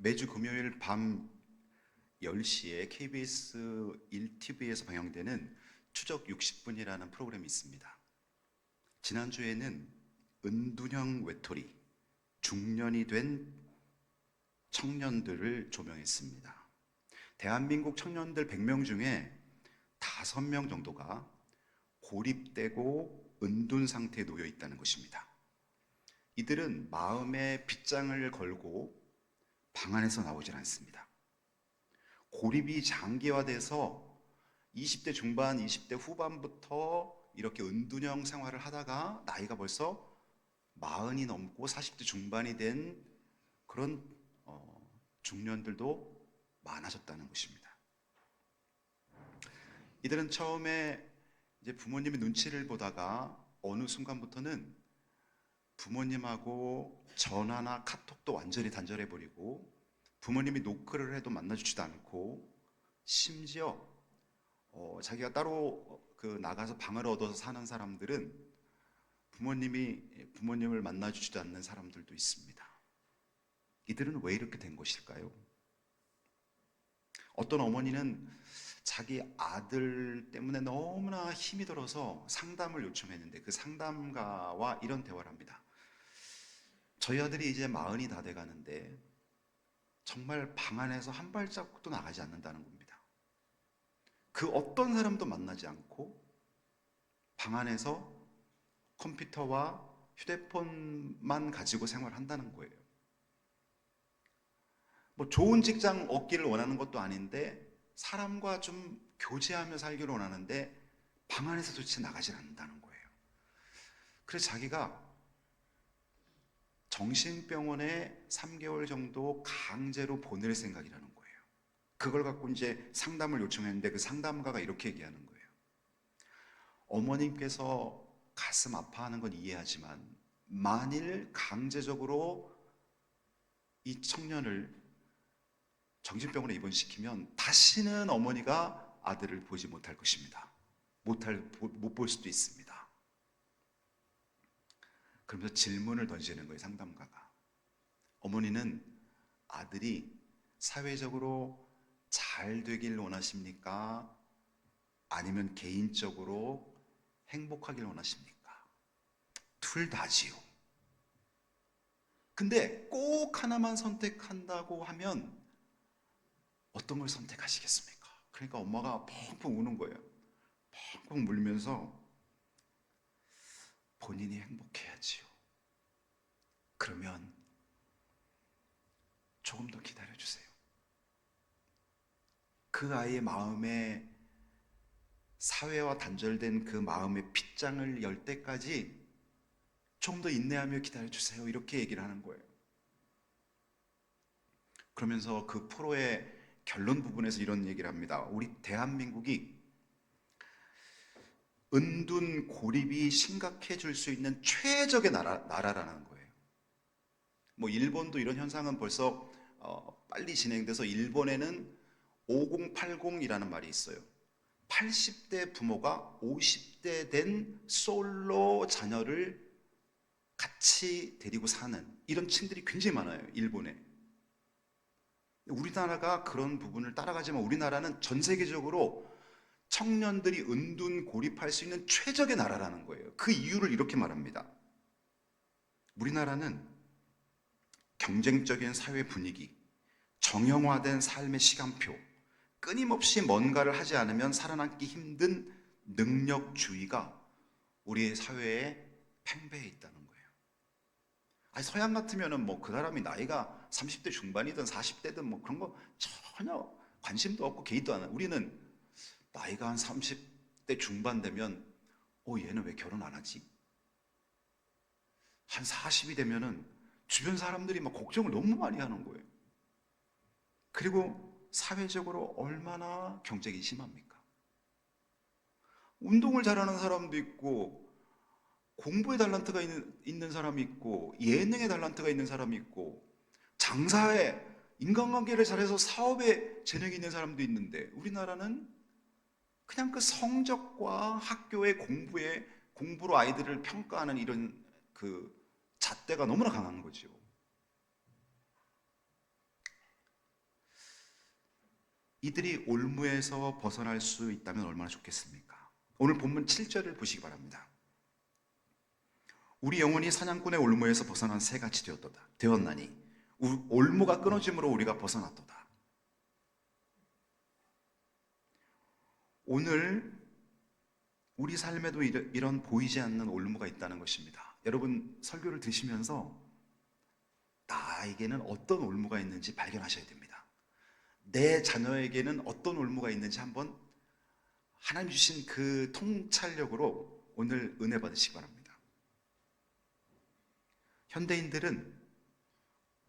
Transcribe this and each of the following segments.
매주 금요일 밤 10시에 KBS 1TV에서 방영되는 추적 60분이라는 프로그램이 있습니다. 지난주에는 은둔형 외톨이, 중년이 된 청년들을 조명했습니다. 대한민국 청년들 100명 중에 5명 정도가 고립되고 은둔 상태에 놓여 있다는 것입니다. 이들은 마음의 빗장을 걸고 방 안에서 나오질 않습니다. 고립이 장기화돼서 20대 중반, 20대 후반부터 이렇게 은둔형 생활을 하다가 나이가 벌써 40이 넘고 40대 중반이 된 그런 중년들도 많아졌다는 것입니다. 이들은 처음에 이제 부모님의 눈치를 보다가 어느 순간부터는 부모님하고 전화나 카톡도 완전히 단절해버리고 부모님이 노크를 해도 만나주지도 않고 심지어 자기가 따로 나가서 방을 얻어서 사는 사람들은 부모님을 만나주지도 않는 사람들도 있습니다. 이들은 왜 이렇게 된 것일까요? 어떤 어머니는 자기 아들 때문에 너무나 힘이 들어서 상담을 요청했는데 그 상담가와 이런 대화를 합니다. 저희 아들이 이제 40이 다 돼가는데 정말 방 안에서 한 발자국도 나가지 않는다는 겁니다. 그 어떤 사람도 만나지 않고 방 안에서 컴퓨터와 휴대폰만 가지고 생활한다는 거예요. 뭐 좋은 직장 얻기를 원하는 것도 아닌데 사람과 좀 교제하며 살기를 원하는데 방 안에서 도대체 나가질 않는다는 거예요. 그래서 자기가 정신병원에 3개월 정도 강제로 보낼 생각이라는 거예요. 그걸 갖고 이제 상담을 요청했는데 그 상담가가 이렇게 얘기하는 거예요. 어머님께서 가슴 아파하는 건 이해하지만 만일 강제적으로 이 청년을 정신병원에 입원시키면 다시는 어머니가 아들을 보지 못할 것입니다. 못 볼 수도 있습니다. 그러면서 질문을 던지는 거예요, 상담가가. 어머니는 아들이 사회적으로 잘 되길 원하십니까? 아니면 개인적으로 행복하길 원하십니까? 둘 다지요. 근데 꼭 하나만 선택한다고 하면 어떤 걸 선택하시겠습니까? 그러니까 엄마가 펑펑 우는 거예요. 펑펑 울면서 본인이 행복해야지요. 그러면 조금 더 기다려주세요. 그 아이의 마음에 사회와 단절된 그 마음의 빗장을 열 때까지 조금 더 인내하며 기다려주세요. 이렇게 얘기를 하는 거예요. 그러면서 그 프로의 결론 부분에서 이런 얘기를 합니다. 우리 대한민국이 은둔 고립이 심각해질 수 있는 최적의 나라라는 거예요. 뭐 일본도 이런 현상은 벌써 빨리 진행돼서 일본에는 5080이라는 말이 있어요. 80대 부모가 50대 된 솔로 자녀를 같이 데리고 사는 이런 층들이 굉장히 많아요, 일본에. 우리나라가 그런 부분을 따라가지만 우리나라는 전 세계적으로 청년들이 은둔 고립할 수 있는 최적의 나라라는 거예요. 그 이유를 이렇게 말합니다. 우리나라는 경쟁적인 사회 분위기, 정형화된 삶의 시간표, 끊임없이 뭔가를 하지 않으면 살아남기 힘든 능력주의가 우리의 사회에 팽배해 있다는 거예요. 아니, 서양 같으면은 뭐 그 사람이 나이가 30대 중반이든 40대든 뭐 그런 거 전혀 관심도 없고 개의도 안 해요. 우리는 나이가 한 30대 중반 되면 얘는 왜 결혼 안 하지? 한 40이 되면은 주변 사람들이 막 걱정을 너무 많이 하는 거예요. 그리고 사회적으로 얼마나 경쟁이 심합니까? 운동을 잘하는 사람도 있고 공부에 달란트가 있는 사람이 있고 예능에 달란트가 있는 사람이 있고 장사에 인간관계를 잘해서 사업에 재능이 있는 사람도 있는데 우리나라는 그냥 그 성적과 학교의 공부로 아이들을 평가하는 이런 그 잣대가 너무나 강한 거죠. 이들이 올무에서 벗어날 수 있다면 얼마나 좋겠습니까? 오늘 본문 7절을 보시기 바랍니다. 우리 영혼이 사냥꾼의 올무에서 벗어난 새같이 되었나니 올무가 끊어짐으로 우리가 벗어났도다. 오늘 우리 삶에도 이런 보이지 않는 올무가 있다는 것입니다. 여러분 설교를 들으시면서 나에게는 어떤 올무가 있는지 발견하셔야 됩니다. 내 자녀에게는 어떤 올무가 있는지 한번 하나님 주신 그 통찰력으로 오늘 은혜 받으시기 바랍니다. 현대인들은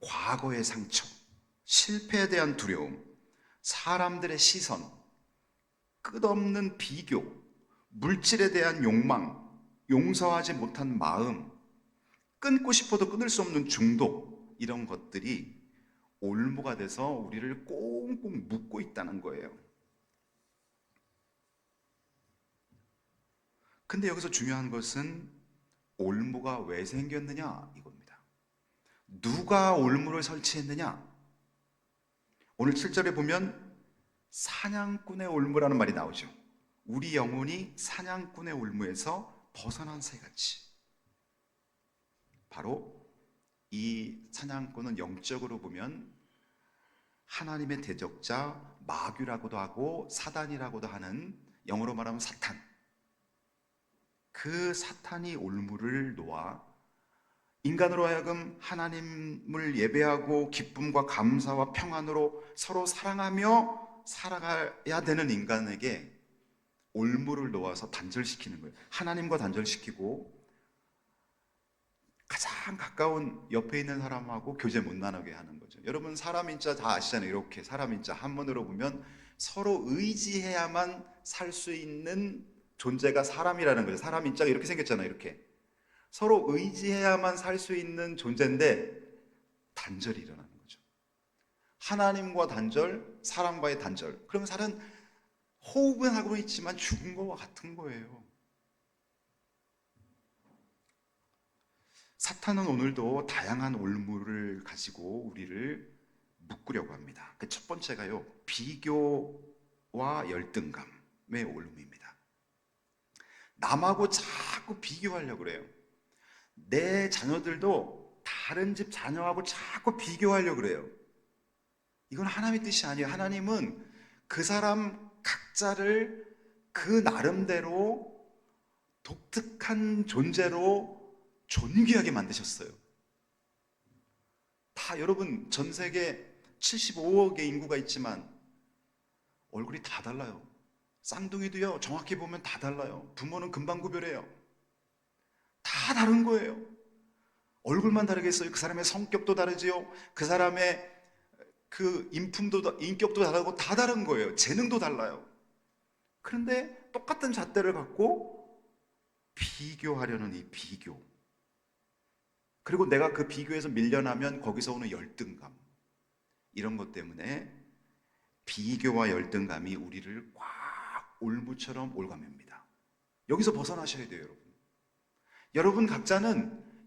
과거의 상처, 실패에 대한 두려움, 사람들의 시선, 끝없는 비교, 물질에 대한 욕망, 용서하지 못한 마음, 끊고 싶어도 끊을 수 없는 중독, 이런 것들이 올무가 돼서 우리를 꽁꽁 묶고 있다는 거예요. 근데 여기서 중요한 것은 올무가 왜 생겼느냐 이겁니다. 누가 올무를 설치했느냐? 오늘 7절에 보면 사냥꾼의 올무라는 말이 나오죠. 우리 영혼이 사냥꾼의 올무에서 벗어난 새같이. 바로 이 사냥꾼은 영적으로 보면 하나님의 대적자, 마귀라고도 하고 사단이라고도 하는, 영어로 말하면 사탄. 그 사탄이 올무를 놓아 인간으로 하여금 하나님을 예배하고 기쁨과 감사와 평안으로 서로 사랑하며 살아가야 되는 인간에게 올무를 놓아서 단절시키는 거예요. 하나님과 단절시키고 가장 가까운 옆에 있는 사람하고 교제 못 나누게 하는 거죠. 여러분 사람 인자 다 아시잖아요. 이렇게 사람 인자 한문으로 보면 서로 의지해야만 살 수 있는 존재가 사람이라는 거죠. 사람 인자가 이렇게 생겼잖아요. 이렇게 서로 의지해야만 살 수 있는 존재인데 단절이 일어나는 거죠. 하나님과 단절, 사람과의 단절. 그러면 사람은 호흡은 하고 있지만 죽은 거와 같은 거예요. 사탄은 오늘도 다양한 올무를 가지고 우리를 묶으려고 합니다. 그 첫 번째가요, 비교와 열등감의 올무입니다. 남하고 자꾸 비교하려고 그래요. 내 자녀들도 다른 집 자녀하고 자꾸 비교하려고 그래요. 이건 하나님의 뜻이 아니에요. 하나님은 그 사람 각자를 그 나름대로 독특한 존재로 존귀하게 만드셨어요. 다 여러분 전 세계 75억의 인구가 있지만 얼굴이 다 달라요. 쌍둥이도요, 정확히 보면 다 달라요. 부모는 금방 구별해요. 다 다른 거예요. 얼굴만 다르겠어요? 그 사람의 성격도 다르지요. 그 사람의 그 인격도 다르고 다 다른 거예요. 재능도 달라요. 그런데 똑같은 잣대를 갖고 비교하려는 이 비교. 그리고 내가 그 비교에서 밀려나면 거기서 오는 열등감. 이런 것 때문에 비교와 열등감이 우리를 꽉 올무처럼 올가맵니다. 여기서 벗어나셔야 돼요, 여러분.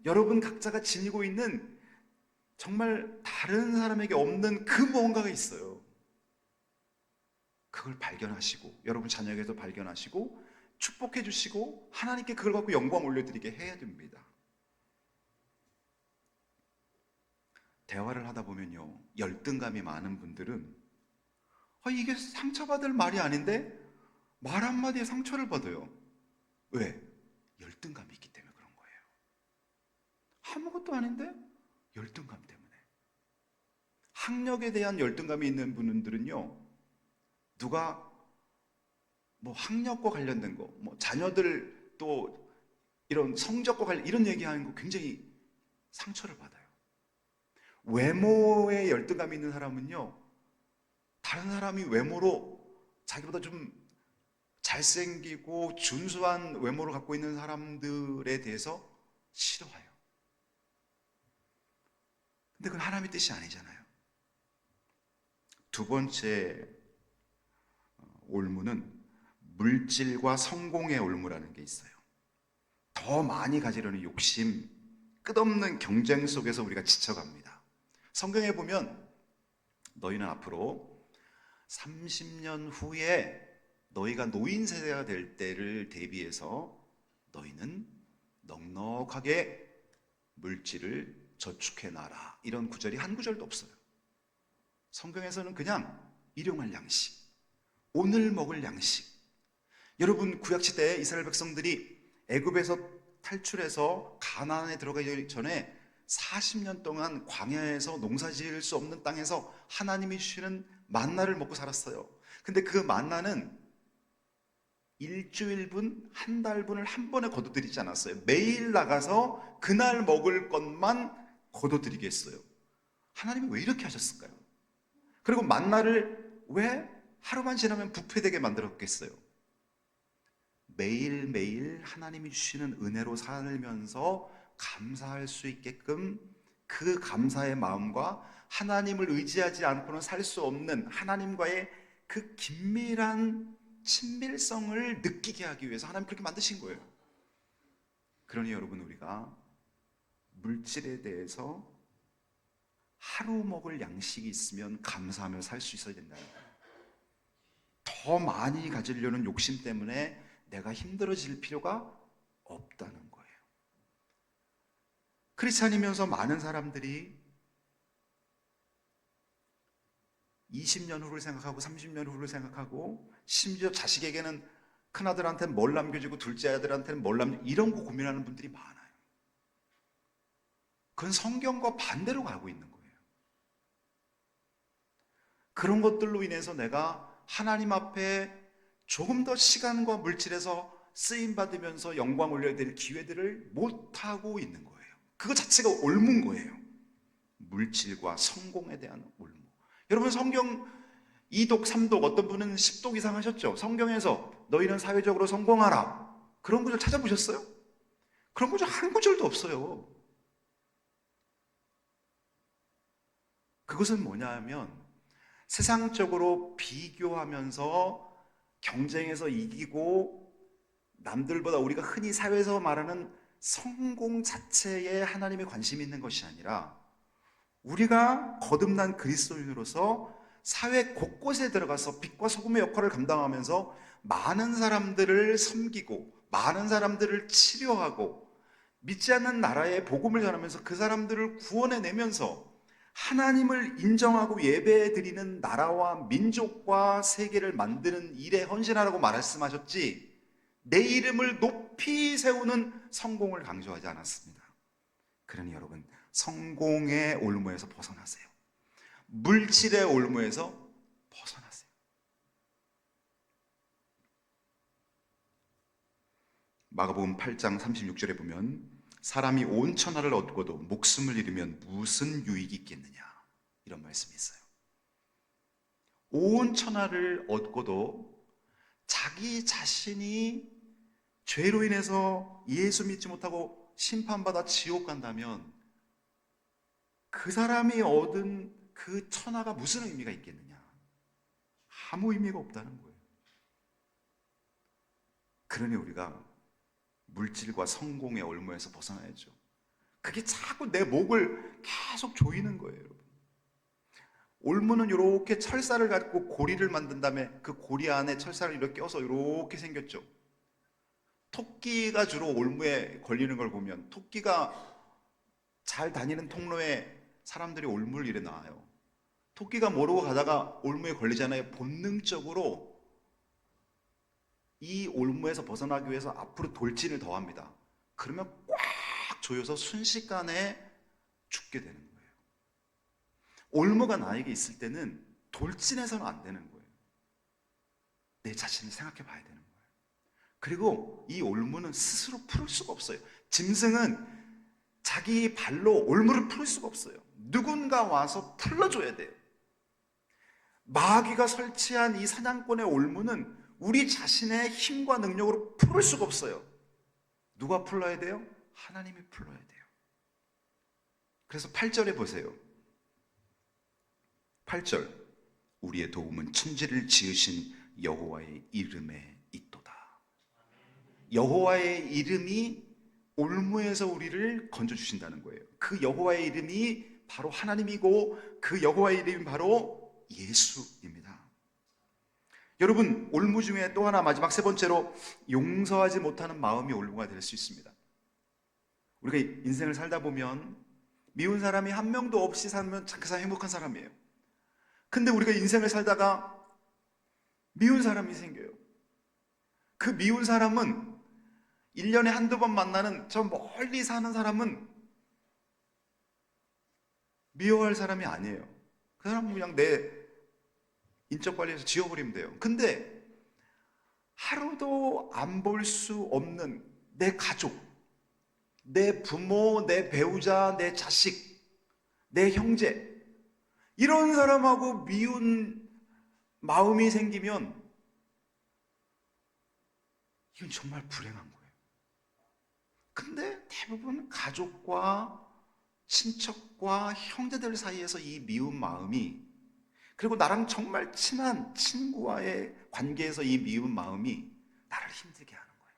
여러분 각자가 지니고 있는 정말 다른 사람에게 없는 그 무언가가 있어요. 그걸 발견하시고 여러분 자녀에게도 발견하시고 축복해 주시고 하나님께 그걸 갖고 영광 올려드리게 해야 됩니다. 대화를 하다 보면요, 열등감이 많은 분들은 이게 상처받을 말이 아닌데 말 한마디에 상처를 받아요. 왜? 열등감이 있기 때문에 그런 거예요. 아무것도 아닌데 열등감 때문에. 학력에 대한 열등감이 있는 분들은요, 누가 뭐 학력과 관련된 거, 뭐 자녀들 또 이런 성적과 관련 이런 얘기하는 거 굉장히 상처를 받아요. 외모에 열등감이 있는 사람은요, 다른 사람이 외모로 자기보다 좀 잘생기고 준수한 외모를 갖고 있는 사람들에 대해서 싫어해요. 근데 그건 하나님의 뜻이 아니잖아요. 두 번째 올무는 물질과 성공의 올무라는 게 있어요. 더 많이 가지려는 욕심, 끝없는 경쟁 속에서 우리가 지쳐갑니다. 성경에 보면 너희는 앞으로 30년 후에 너희가 노인 세대가 될 때를 대비해서 너희는 넉넉하게 물질을 저축해 놔라. 이런 구절이 한 구절도 없어요. 성경에서는 그냥 일용할 양식, 오늘 먹을 양식. 여러분, 구약시대에 이스라엘 백성들이 애굽에서 탈출해서 가나안에 들어가기 전에 40년 동안 광야에서 농사 지을 수 없는 땅에서 하나님이 주시는 만나를 먹고 살았어요. 근데 그 만나는 일주일분, 한 달분을 한 번에 거둬들이지 않았어요. 매일 나가서 그날 먹을 것만 거둬들이게 했어요. 하나님이 왜 이렇게 하셨을까요? 그리고 만나를 왜 하루만 지나면 부패되게 만들었겠어요? 매일매일 하나님이 주시는 은혜로 살면서 감사할 수 있게끔 그 감사의 마음과 하나님을 의지하지 않고는 살 수 없는 하나님과의 그 긴밀한 친밀성을 느끼게 하기 위해서 하나님 그렇게 만드신 거예요. 그러니 여러분, 우리가 물질에 대해서 하루 먹을 양식이 있으면 감사하며 살 수 있어야 된다는 거예요. 더 많이 가지려는 욕심 때문에 내가 힘들어질 필요가 없다는 거예요. 크리스찬이면서 많은 사람들이 20년 후를 생각하고 30년 후를 생각하고 심지어 자식에게는 큰아들한테는 뭘 남겨주고 둘째 아들한테는 뭘 남겨주고 이런 거 고민하는 분들이 많아요. 그건 성경과 반대로 가고 있는 거예요. 그런 것들로 인해서 내가 하나님 앞에 조금 더 시간과 물질에서 쓰임받으면서 영광 올려야 될 기회들을 못하고 있는 거예요. 그거 자체가 옮은 거예요. 물질과 성공에 대한 올무. 여러분, 성경 2독, 3독, 어떤 분은 10독 이상 하셨죠? 성경에서 너희는 사회적으로 성공하라. 그런 구절 찾아보셨어요? 그런 구절 한 구절도 없어요. 그것은 뭐냐 하면 세상적으로 비교하면서 경쟁에서 이기고 남들보다 우리가 흔히 사회에서 말하는 성공 자체에 하나님의 관심이 있는 것이 아니라 우리가 거듭난 그리스도인으로서 사회 곳곳에 들어가서 빛과 소금의 역할을 감당하면서 많은 사람들을 섬기고 많은 사람들을 치료하고 믿지 않는 나라에 복음을 전하면서 그 사람들을 구원해내면서 하나님을 인정하고 예배해 드리는 나라와 민족과 세계를 만드는 일에 헌신하라고 말씀하셨지, 내 이름을 높이 세우는 성공을 강조하지 않았습니다. 그러니 여러분, 성공의 올무에서 벗어나세요. 물질의 올무에서 벗어나세요. 마가복음 8장 36절에 보면 사람이 온 천하를 얻고도 목숨을 잃으면 무슨 유익이 있겠느냐, 이런 말씀이 있어요. 온 천하를 얻고도 자기 자신이 죄로 인해서 예수 믿지 못하고 심판받아 지옥 간다면 그 사람이 얻은 그 천하가 무슨 의미가 있겠느냐? 아무 의미가 없다는 거예요. 그러니 우리가 물질과 성공의 올무에서 벗어나야죠. 그게 자꾸 내 목을 계속 조이는 거예요, 여러분. 올무는 이렇게 철사를 갖고 고리를 만든 다음에 그 고리 안에 철사를 이렇게 껴서 이렇게 생겼죠. 토끼가 주로 올무에 걸리는 걸 보면 토끼가 잘 다니는 통로에 사람들이 올무를 이래 놔요. 토끼가 모르고 가다가 올무에 걸리잖아요. 본능적으로 이 올무에서 벗어나기 위해서 앞으로 돌진을 더합니다. 그러면 꽉 조여서 순식간에 죽게 되는 거예요. 올무가 나에게 있을 때는 돌진해서는 안 되는 거예요. 내 자신을 생각해 봐야 되는 거예요. 그리고 이 올무는 스스로 풀을 수가 없어요. 짐승은 자기 발로 올무를 풀 수가 없어요. 누군가 와서 풀러줘야 돼요. 마귀가 설치한 이 사냥꾼의 올무는 우리 자신의 힘과 능력으로 풀을 수가 없어요. 누가 풀러야 돼요? 하나님이 풀러야 돼요. 그래서 8절에 보세요. 8절, 우리의 도움은 천지를 지으신 여호와의 이름에 있도다. 여호와의 이름이 올무에서 우리를 건져주신다는 거예요. 그 여호와의 이름이 바로 하나님이고 그 여호와의 이름이 바로 예수입니다. 여러분, 올무 중에 또 하나, 마지막 세 번째로 용서하지 못하는 마음이 올무가 될 수 있습니다. 우리가 인생을 살다 보면 미운 사람이 한 명도 없이 살면 그 사람 행복한 사람이에요. 근데 우리가 인생을 살다가 미운 사람이 생겨요. 그 미운 사람은 1년에 한두 번 만나는 저 멀리 사는 사람은 미워할 사람이 아니에요. 그 사람은 그냥 내 인적 관리해서 지워버리면 돼요. 근데 하루도 안 볼 수 없는 내 가족, 내 부모, 내 배우자, 내 자식, 내 형제, 이런 사람하고 미운 마음이 생기면 이건 정말 불행한 거예요. 근데 대부분 가족과 친척과 형제들 사이에서 이 미운 마음이, 그리고 나랑 정말 친한 친구와의 관계에서 이 미운 마음이 나를 힘들게 하는 거예요.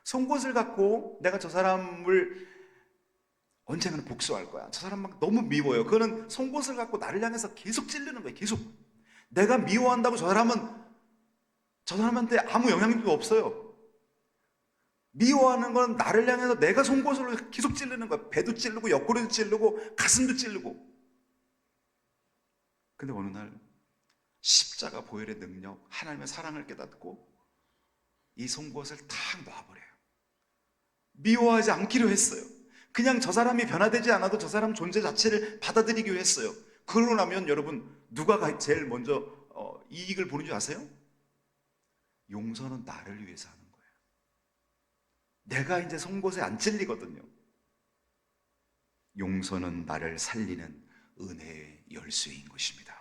송곳을 갖고 내가 저 사람을 언젠가는 복수할 거야, 저 사람 막 너무 미워요, 그거는 송곳을 갖고 나를 향해서 계속 찌르는 거예요. 계속 내가 미워한다고 저 사람한테 아무 영향력도 없어요. 미워하는 건 나를 향해서 내가 송곳으로 계속 찌르는 거야. 배도 찌르고 옆구리도 찌르고 가슴도 찌르고. 근데 어느 날 십자가 보혈의 능력, 하나님의 사랑을 깨닫고 이 송곳을 탁 놔버려요. 미워하지 않기로 했어요. 그냥 저 사람이 변화되지 않아도 저 사람 존재 자체를 받아들이기로 했어요. 그러고 나면 여러분, 누가 제일 먼저 이익을 보는 줄 아세요? 용서는 나를 위해서 하는 거예요. 내가 이제 송곳에 안 찔리거든요. 용서는 나를 살리는 은혜의 열쇠인 것입니다.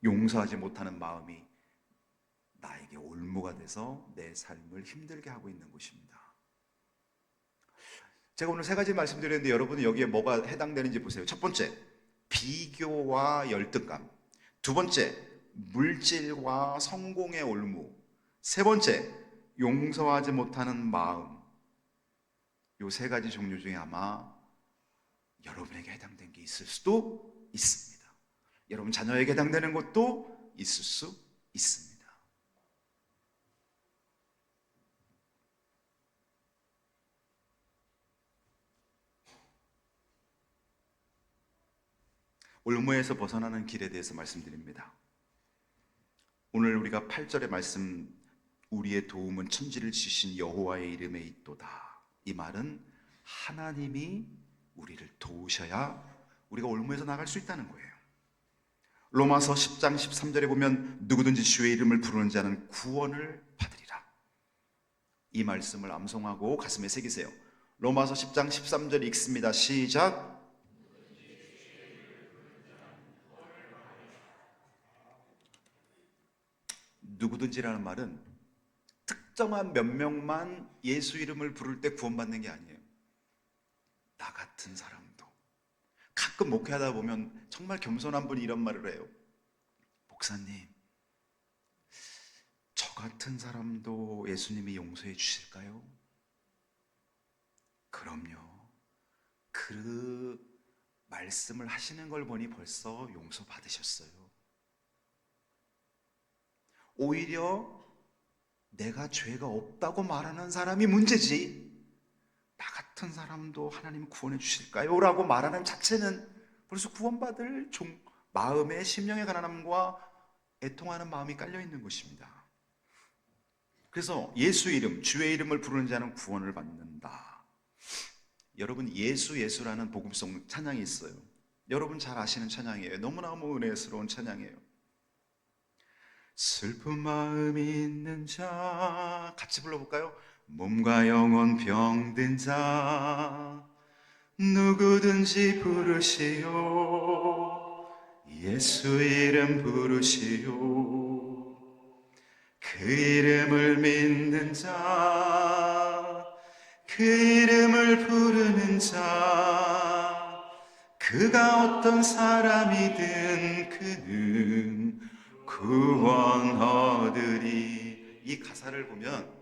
용서하지 못하는 마음이 나에게 올무가 돼서 내 삶을 힘들게 하고 있는 것입니다. 제가 오늘 세 가지 말씀드렸는데 여러분은 여기에 뭐가 해당되는지 보세요. 첫 번째, 비교와 열등감. 두 번째, 물질과 성공의 올무. 세 번째, 용서하지 못하는 마음. 이 세 가지 종류 중에 아마 여러분에게 해당된 게 있을 수도 있습니다. 여러분 자녀에게 해당되는 것도 있을 수 있습니다. 올무에서 벗어나는 길에 대해서 말씀드립니다. 오늘 우리가 8절의 말씀, 우리의 도움은 천지를 지으신 여호와의 이름에 있도다. 이 말은 하나님이 우리를 도우셔야 우리가 올무에서 나갈 수 있다는 거예요. 로마서 10장 13절에 보면 누구든지 주의 이름을 부르는 자는 구원을 받으리라. 이 말씀을 암송하고 가슴에 새기세요. 로마서 10장 13절 읽습니다. 시작. 누구든지라는 말은 특정한 몇 명만 예수 이름을 부를 때 구원받는 게 아니에요. 나 같은 사람도. 가끔 목회하다 보면 정말 겸손한 분이 이런 말을 해요. 목사님, 저 같은 사람도 예수님이 용서해 주실까요? 그럼요. 그 말씀을 하시는 걸 보니 벌써 용서 받으셨어요. 오히려 내가 죄가 없다고 말하는 사람이 문제지, 나 같은 사람도 하나님 구원해 주실까요? 라고 말하는 자체는 벌써 구원받을 마음의 심령의 가난함과 애통하는 마음이 깔려 있는 것입니다. 그래서 예수 이름, 주의 이름을 부르는 자는 구원을 받는다. 여러분, 예수라는 복음성 찬양이 있어요. 여러분 잘 아시는 찬양이에요. 너무너무 은혜스러운 찬양이에요. 슬픈 마음이 있는 자, 같이 불러볼까요? 몸과 영혼 병든 자 누구든지 부르시오. 예수 이름 부르시오. 그 이름을 믿는 자, 그 이름을 부르는 자, 그가 어떤 사람이든 그는 구원 얻으리. 이 가사를 보면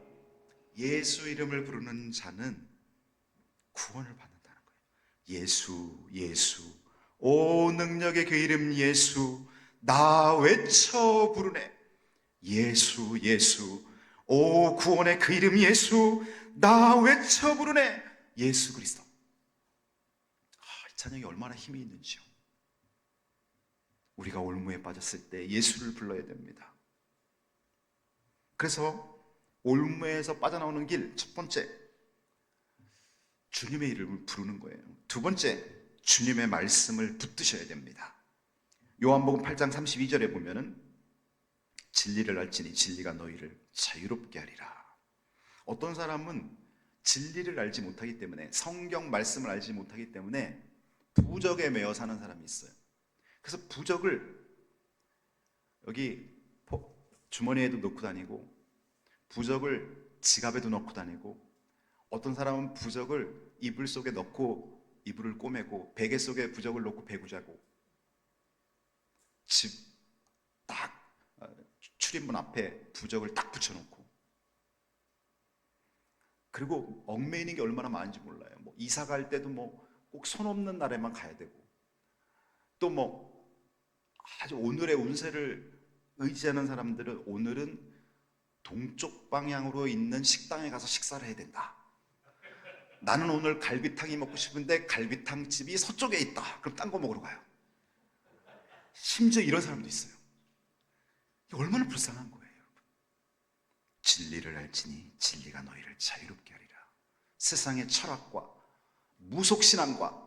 예수 이름을 부르는 자는 구원을 받는다는 거예요. 예수, 예수, 오 능력의 그 이름 예수, 나 외쳐 부르네. 예수 예수, 오 구원의 그 이름 예수, 나 외쳐 부르네. 예수 그리스도. 이 찬양이 얼마나 힘이 있는지요. 우리가 올무에 빠졌을 때 예수를 불러야 됩니다. 그래서 올무에서 빠져나오는 길, 첫 번째, 주님의 이름을 부르는 거예요. 두 번째, 주님의 말씀을 붙드셔야 됩니다. 요한복음 8장 32절에 보면은 진리를 알지니 진리가 너희를 자유롭게 하리라. 어떤 사람은 진리를 알지 못하기 때문에, 성경 말씀을 알지 못하기 때문에 부적에 매여 사는 사람이 있어요. 그래서 부적을 여기 주머니에도 넣고 다니고, 부적을 지갑에도 넣고 다니고, 어떤 사람은 부적을 이불 속에 넣고 이불을 꼬매고, 베개 속에 부적을 넣고 배구 자고, 집 딱 출입문 앞에 부적을 딱 붙여놓고, 그리고 얽매이는 게 얼마나 많은지 몰라요. 뭐 이사 갈 때도 뭐 꼭 손 없는 날에만 가야 되고, 또 뭐 아주 오늘의 운세를 의지하는 사람들은 오늘은 동쪽 방향으로 있는 식당에 가서 식사를 해야 된다. 나는 오늘 갈비탕이 먹고 싶은데 갈비탕 집이 서쪽에 있다. 그럼 딴 거 먹으러 가요. 심지어 이런 사람도 있어요. 얼마나 불쌍한 거예요, 여러분. 진리를 알지니 진리가 너희를 자유롭게 하리라. 세상의 철학과 무속신앙과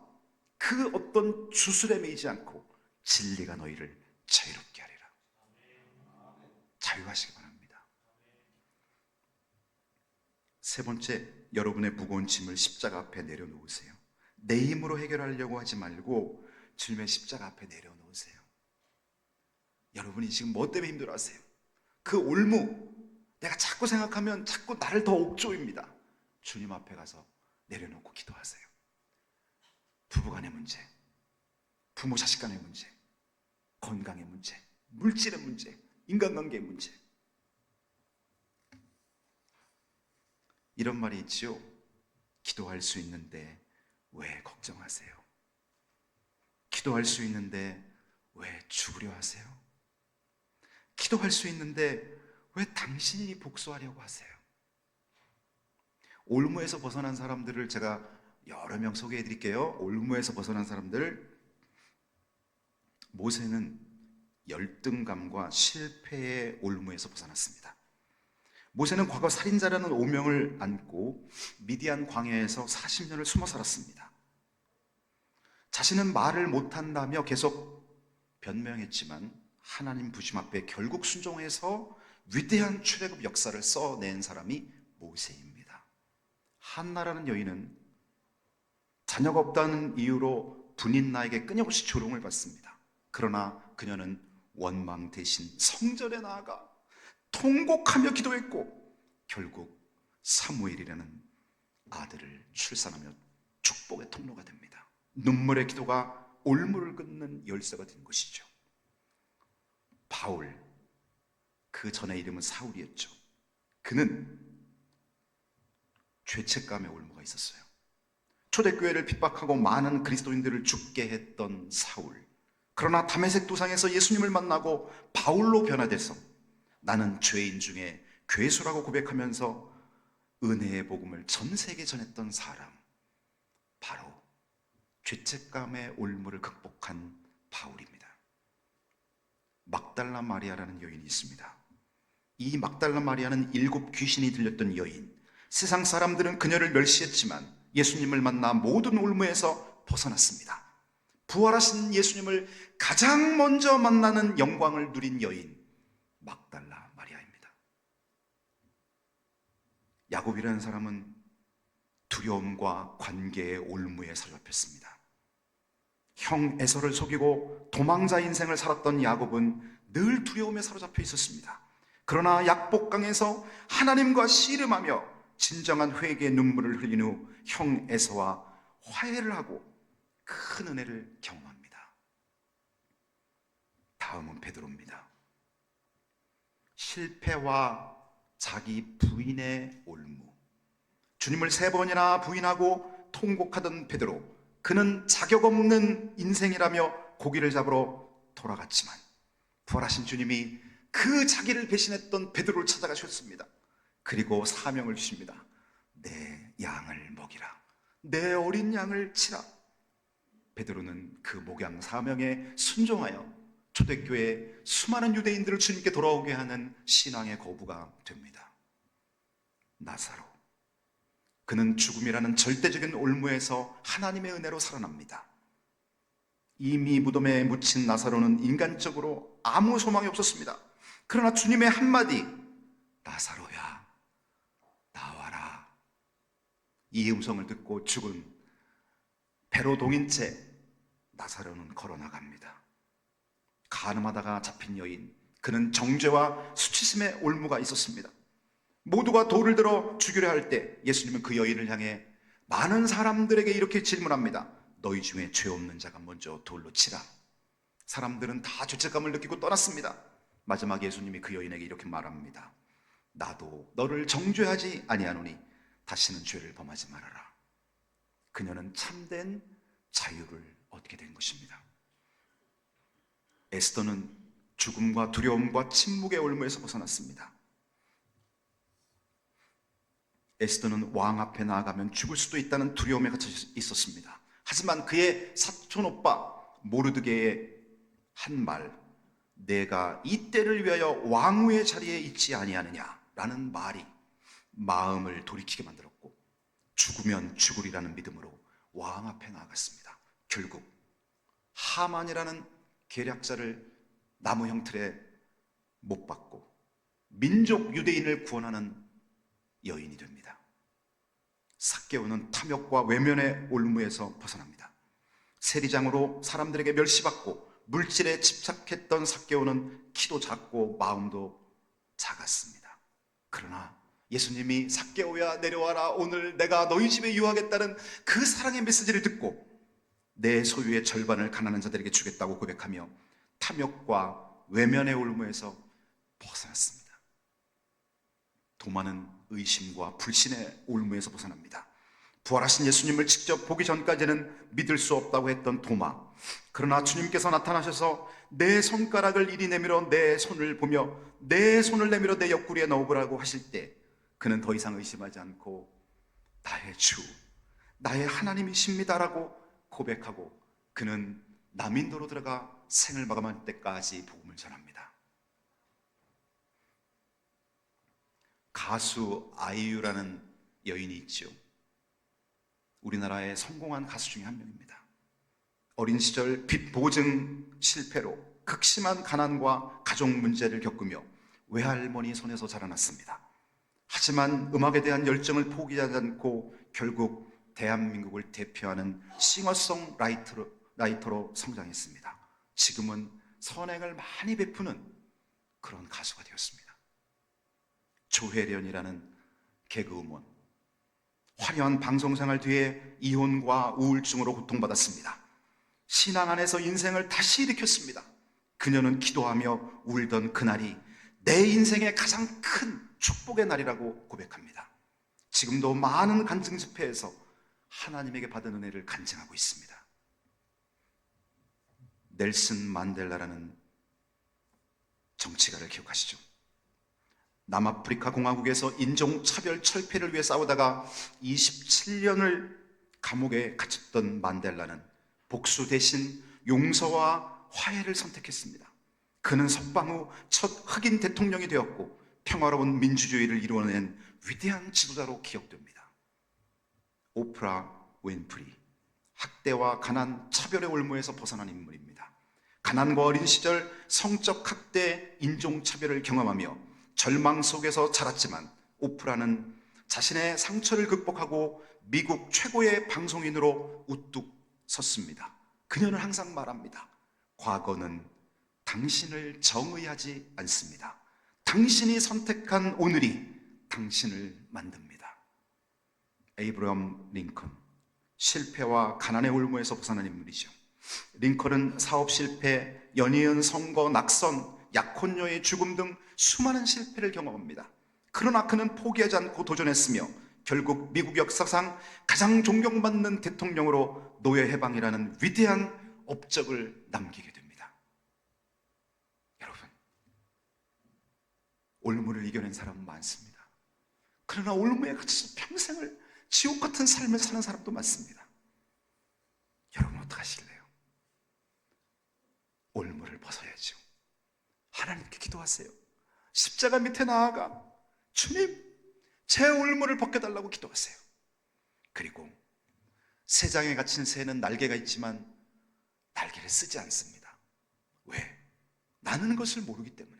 그 어떤 주술에 매이지 않고 진리가 너희를 자유롭게 하리라. 자유하시기 바랍니다. 세 번째, 여러분의 무거운 짐을 십자가 앞에 내려놓으세요. 내 힘으로 해결하려고 하지 말고 주님의 십자가 앞에 내려놓으세요. 여러분이 지금 뭐 때문에 힘들어하세요? 그 올무, 내가 자꾸 생각하면 자꾸 나를 더 옥조입니다. 주님 앞에 가서 내려놓고 기도하세요. 부부간의 문제, 부모 자식 간의 문제, 건강의 문제, 물질의 문제, 인간관계의 문제. 이런 말이 있지요. 기도할 수 있는데 왜 걱정하세요? 기도할 수 있는데 왜 죽으려 하세요? 기도할 수 있는데 왜 당신이 복수하려고 하세요? 올무에서 벗어난 사람들을 제가 여러 명 소개해 드릴게요. 올무에서 벗어난 사람들. 모세는 열등감과 실패의 올무에서 벗어났습니다. 모세는 과거 살인자라는 오명을 안고 미디안 광야에서 40년을 숨어 살았습니다. 자신은 말을 못한다며 계속 변명했지만 하나님 부심 앞에 결국 순종해서 위대한 출애굽 역사를 써낸 사람이 모세입니다. 한나라는 여인은 자녀가 없다는 이유로 분인나에게 끊임없이 조롱을 받습니다. 그러나 그녀는 원망 대신 성전에 나아가 통곡하며 기도했고 결국 사무엘이라는 아들을 출산하며 축복의 통로가 됩니다. 눈물의 기도가 올무를 끊는 열쇠가 된 것이죠. 바울, 그 전에 이름은 사울이었죠. 그는 죄책감의 올무가 있었어요. 초대교회를 핍박하고 많은 그리스도인들을 죽게 했던 사울. 그러나 다메섹 도상에서 예수님을 만나고 바울로 변화돼서 나는 죄인 중에 괴수라고 고백하면서 은혜의 복음을 전 세계에 전했던 사람, 바로 죄책감의 올무를 극복한 바울입니다. 막달라 마리아라는 여인이 있습니다. 이 막달라 마리아는 7 귀신이 들렸던 여인. 세상 사람들은 그녀를 멸시했지만 예수님을 만나 모든 올무에서 벗어났습니다. 부활하신 예수님을 가장 먼저 만나는 영광을 누린 여인, 막달라 마리아입니다. 야곱이라는 사람은 두려움과 관계의 올무에 사로잡혔습니다. 형 에서를 속이고 도망자 인생을 살았던 야곱은 늘 두려움에 사로잡혀 있었습니다. 그러나 약복강에서 하나님과 씨름하며 진정한 회개의 눈물을 흘린 후 형 에서와 화해를 하고 큰 은혜를 경험합니다. 다음은 베드로입니다. 실패와 자기 부인의 올무. 주님을 3번이나 부인하고 통곡하던 베드로, 그는 자격 없는 인생이라며 고기를 잡으러 돌아갔지만 부활하신 주님이 그 자기를 배신했던 베드로를 찾아가셨습니다. 그리고 사명을 주십니다. 내 양을 먹이라. 내 어린 양을 치라. 베드로는 그 목양 사명에 순종하여 초대교회 수많은 유대인들을 주님께 돌아오게 하는 신앙의 거부가 됩니다. 나사로, 그는 죽음이라는 절대적인 올무에서 하나님의 은혜로 살아납니다. 이미 무덤에 묻힌 나사로는 인간적으로 아무 소망이 없었습니다. 그러나 주님의 한마디, 나사로야 나와라, 이 음성을 듣고 죽은 배로 동인 채 나사로는 걸어나갑니다. 가늠하다가 잡힌 여인, 그는 정죄와 수치심의 올무가 있었습니다. 모두가 돌을 들어 죽이려 할 때 예수님은 그 여인을 향해 많은 사람들에게 이렇게 질문합니다. 너희 중에 죄 없는 자가 먼저 돌로 치라. 사람들은 다 죄책감을 느끼고 떠났습니다. 마지막 예수님이 그 여인에게 이렇게 말합니다. 나도 너를 정죄하지 아니하노니 다시는 죄를 범하지 말아라. 그녀는 참된 자유를 얻게 된 것입니다. 에스더는 죽음과 두려움과 침묵의 올무에서 벗어났습니다. 에스더는 왕 앞에 나아가면 죽을 수도 있다는 두려움에 갇혀 있었습니다. 하지만 그의 사촌 오빠 모르드게의 한 말, 내가 이 때를 위하여 왕후의 자리에 있지 아니하느냐라는 말이 마음을 돌이키게 만들었고, 죽으면 죽으리라는 믿음으로 왕 앞에 나아갔습니다. 결국 하만이라는 계략자를 나무 형틀에 못 박고 민족 유대인을 구원하는 여인이 됩니다. 삭개오는 탐욕과 외면의 올무에서 벗어납니다. 세리장으로 사람들에게 멸시받고 물질에 집착했던 삭개오는 키도 작고 마음도 작았습니다. 그러나 예수님이 삭개오야 내려와라, 오늘 내가 너희 집에 유하겠다는 그 사랑의 메시지를 듣고 내 소유의 절반을 가난한 자들에게 주겠다고 고백하며 탐욕과 외면의 올무에서 벗어났습니다. 도마는 의심과 불신의 올무에서 벗어납니다. 부활하신 예수님을 직접 보기 전까지는 믿을 수 없다고 했던 도마, 그러나 주님께서 나타나셔서 내 손가락을 이리 내밀어 내 손을 보며 내 손을 내밀어 내 옆구리에 넣어보라고 하실 때 그는 더 이상 의심하지 않고 나의 주, 나의 하나님이십니다라고 고백하고 그는 남인도로 들어가 생을 마감할 때까지 복음을 전합니다. 가수 아이유라는 여인이 있죠. 우리나라의 성공한 가수 중에 한 명입니다. 어린 시절 빚 보증 실패로 극심한 가난과 가족 문제를 겪으며 외할머니 손에서 자라났습니다. 하지만 음악에 대한 열정을 포기하지 않고 결국 대한민국을 대표하는 싱어송라이터로 성장했습니다. 지금은 선행을 많이 베푸는 그런 가수가 되었습니다. 조혜련이라는 개그우먼, 화려한 방송생활 뒤에 이혼과 우울증으로 고통받았습니다. 신앙 안에서 인생을 다시 일으켰습니다. 그녀는 기도하며 울던 그날이 내 인생의 가장 큰 축복의 날이라고 고백합니다. 지금도 많은 간증 집회에서 하나님에게 받은 은혜를 간증하고 있습니다. 넬슨 만델라라는 정치가를 기억하시죠? 남아프리카 공화국에서 인종차별 철폐를 위해 싸우다가 27년을 감옥에 갇혔던 만델라는 복수 대신 용서와 화해를 선택했습니다. 그는 석방 후 첫 흑인 대통령이 되었고 평화로운 민주주의를 이루어낸 위대한 지도자로 기억됩니다. 오프라 윈프리, 학대와 가난, 차별의 올무에서 벗어난 인물입니다. 가난과 어린 시절 성적 학대, 인종차별을 경험하며 절망 속에서 자랐지만 오프라는 자신의 상처를 극복하고 미국 최고의 방송인으로 우뚝 섰습니다. 그녀는 항상 말합니다. 과거는 당신을 정의하지 않습니다. 당신이 선택한 오늘이 당신을 만듭니다. 에이브러함 링컨, 실패와 가난의 올무에서 벗어난 인물이죠. 링컨은 사업 실패, 연이은 선거, 낙선, 약혼녀의 죽음 등 수많은 실패를 경험합니다. 그러나 그는 포기하지 않고 도전했으며 결국 미국 역사상 가장 존경받는 대통령으로 노예 해방이라는 위대한 업적을 남기게 됩니다. 여러분, 올무를 이겨낸 사람은 많습니다. 그러나 올무에 갇혀서 평생을 지옥 같은 삶을 사는 사람도 많습니다. 여러분 어떡하실래요? 올무를 벗어야죠. 하나님께 기도하세요. 십자가 밑에 나아가 주님, 제 올무를 벗겨달라고 기도하세요. 그리고 새장에 갇힌 새는 날개가 있지만 날개를 쓰지 않습니다. 왜? 나는 것을 모르기 때문에.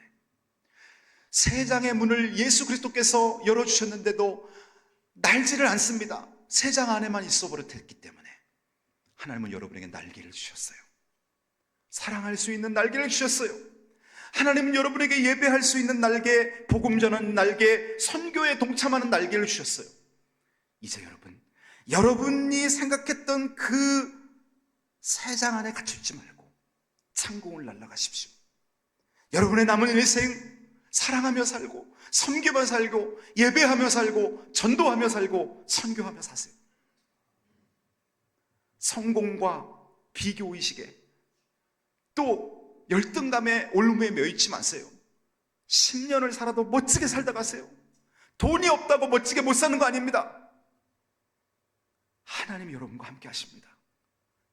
새장의 문을 예수 그리스도께서 열어주셨는데도 날지를 않습니다. 새장 안에만 있어 버릇했기 때문에. 하나님은 여러분에게 날개를 주셨어요. 사랑할 수 있는 날개를 주셨어요. 하나님은 여러분에게 예배할 수 있는 날개, 복음 전하는 날개, 선교에 동참하는 날개를 주셨어요. 이제 여러분이 생각했던 그 새장 안에 갇혀있지 말고 창공을 날아가십시오. 여러분의 남은 일생 사랑하며 살고, 섬기며 살고, 예배하며 살고, 전도하며 살고, 선교하며 사세요. 성공과 비교의식에 또 열등감에 올무에 매이지 마세요. 10년을 살아도 멋지게 살다 가세요. 돈이 없다고 멋지게 못 사는 거 아닙니다. 하나님이 여러분과 함께 하십니다.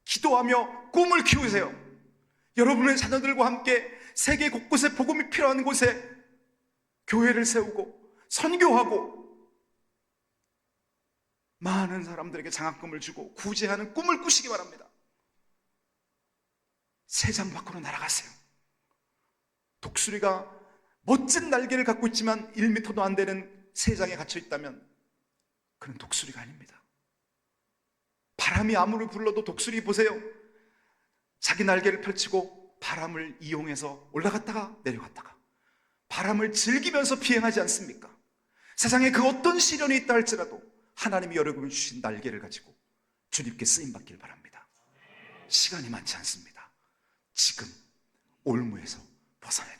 기도하며 꿈을 키우세요. 여러분의 자녀들과 함께 세계 곳곳에 복음이 필요한 곳에 교회를 세우고 선교하고 많은 사람들에게 장학금을 주고 구제하는 꿈을 꾸시기 바랍니다. 새장 밖으로 날아가세요. 독수리가 멋진 날개를 갖고 있지만 1m도 안 되는 새장에 갇혀 있다면 그는 독수리가 아닙니다. 바람이 아무리 불러도 독수리 보세요. 자기 날개를 펼치고 바람을 이용해서 올라갔다가 내려갔다가 바람을 즐기면서 비행하지 않습니까? 세상에 그 어떤 시련이 있다 할지라도 하나님이 여러분이 주신 날개를 가지고 주님께 쓰임받길 바랍니다. 시간이 많지 않습니다. 지금 올무에서 벗어나야